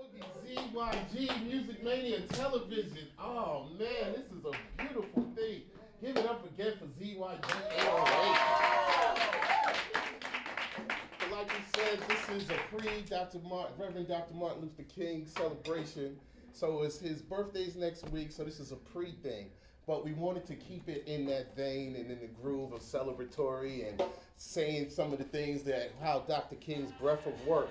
Boogie ZYG Music Mania Television. Oh man, this is a beautiful thing. Give it up again for ZYG 808. But like we said, this is a Reverend Dr. Martin Luther King celebration. So it's his birthday's next week, so this is a pre-thing. But we wanted to keep it in that vein and in the groove of celebratory and saying some of the things that how Dr. King's breath of work.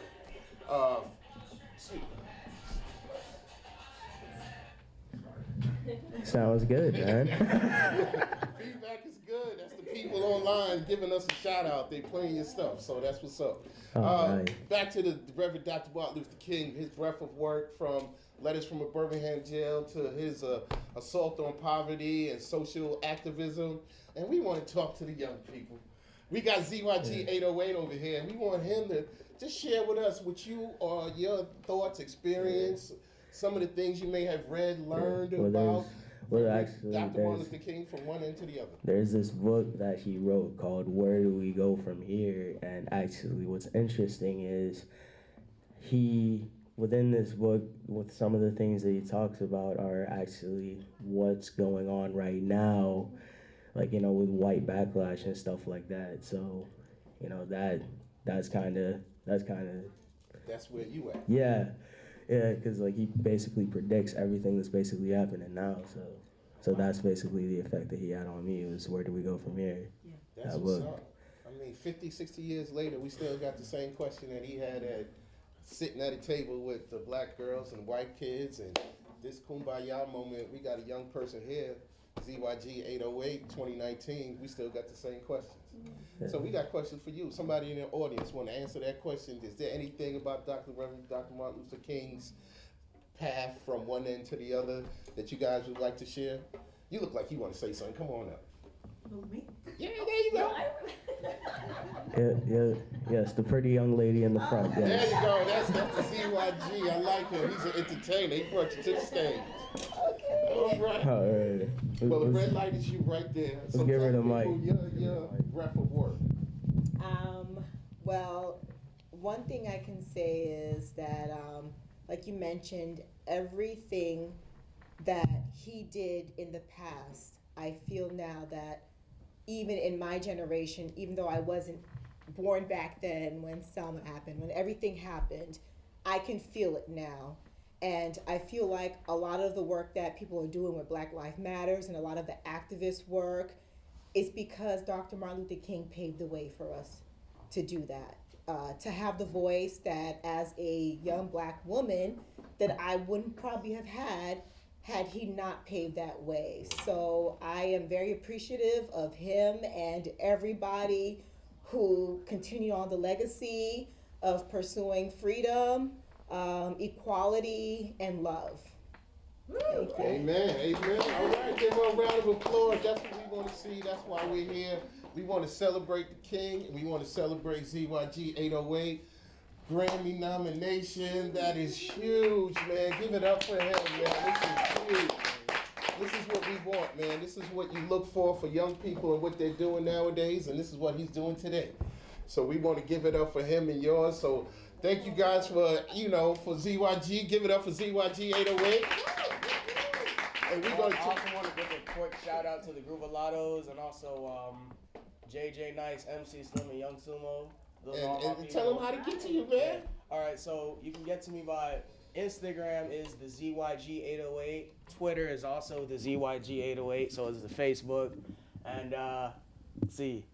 Sounds good, man. Feedback is good. That's the people online giving us a shout out. They playing your stuff, so that's what's up. Right. Back to the Reverend Dr. Martin Luther King, his breath of work from letters from a Birmingham jail to his assault on poverty and social activism. And we want to talk to the young people. We got ZYG 808 over here, and we want him to just share with us what you are, your thoughts, experience, some of the things you may have read, learned about. Actually, Dr. Martin Luther King from one end to the other. There's this book that he wrote called Where Do We Go From Here? And actually what's interesting is within this book, with some of the things that he talks about are actually what's going on right now, like, with white backlash and stuff like that. So, that's kind of. That's where you at. Yeah, because he basically predicts everything that's basically happening now. So that's basically the effect that he had on me. Was where do we go from here? Yeah. That's what's up. I mean, 50, 60 years later, we still got the same question that he had sitting at a table with the black girls and white kids, and this kumbaya moment. We got a young person here, ZYG 808, 2019. We still got the same questions. Yeah. So we got questions for you. Somebody in the audience want to answer that question. Is there anything about Reverend Dr. Martin Luther King's path from one end to the other that you guys would like to share? You look like you want to say something. Come on up. Who, me? Yeah, there you go. Yes, the pretty young lady in the front. Yes. There you go. That's the ZYG. I like him. He's an entertainer. He brought you to the stage. Okay. All right. Well, the red light is you right there. So give her the mic. Your breath of work. Well, one thing I can say is that, like you mentioned, everything that he did in the past, I feel now that even in my generation, even though I wasn't born back then when Selma happened, when everything happened, I can feel it now. And I feel like a lot of the work that people are doing with Black Lives Matters and a lot of the activist work is because Dr. Martin Luther King paved the way for us to do that. To have the voice that as a young black woman that I wouldn't probably have had he not paved that way. So I am very appreciative of him and everybody who continue on the legacy of pursuing freedom, equality, and love. Thank you. Amen. All right, give her a round of applause. That's what we want to see. That's why we're here. We want to celebrate the King, and we want to celebrate ZYG 808. Grammy nomination. That is huge, man. Give it up for him, man. This is huge. This is what we want, man. This is what you look for young people and what they're doing nowadays, and this is what he's doing today. So we want to give it up for him and yours. So thank you guys for ZYG. Give it up for ZYG 808. And we're going to also want to give a quick shout out to the group of Lottos and also JJ Nice, MC Slim, and Young Sumo. And tell them how to get to you, man. All right, so you can get to me by Instagram is the ZYG808. Twitter is also the ZYG808, so is the Facebook. And let's see,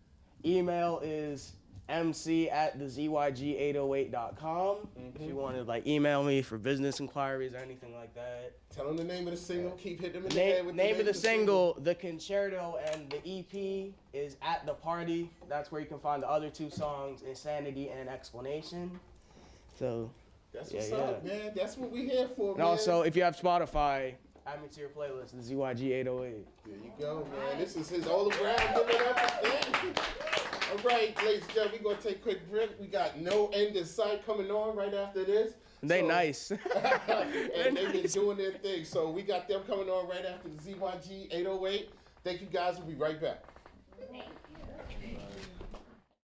email is mc@thezyg808.com. If you want to email me for business inquiries or anything like that. Tell them the name of the single. Keep hitting them in the head with name of the single, The Concerto, and the EP is At the Party. That's where you can find the other two songs, Insanity and Explanation. So that's what's up, man. That's what we're here for, and man. also, if you have Spotify, add me to your playlist, the ZYG808. There you go, man. This is his all around. Give it up again. All right, ladies and gentlemen, we're going to take a quick break. We got No End in Sight coming on right after this. They nice. And they've been doing their thing. So we got them coming on right after the ZYG 808. Thank you guys. We'll be right back. Thank you.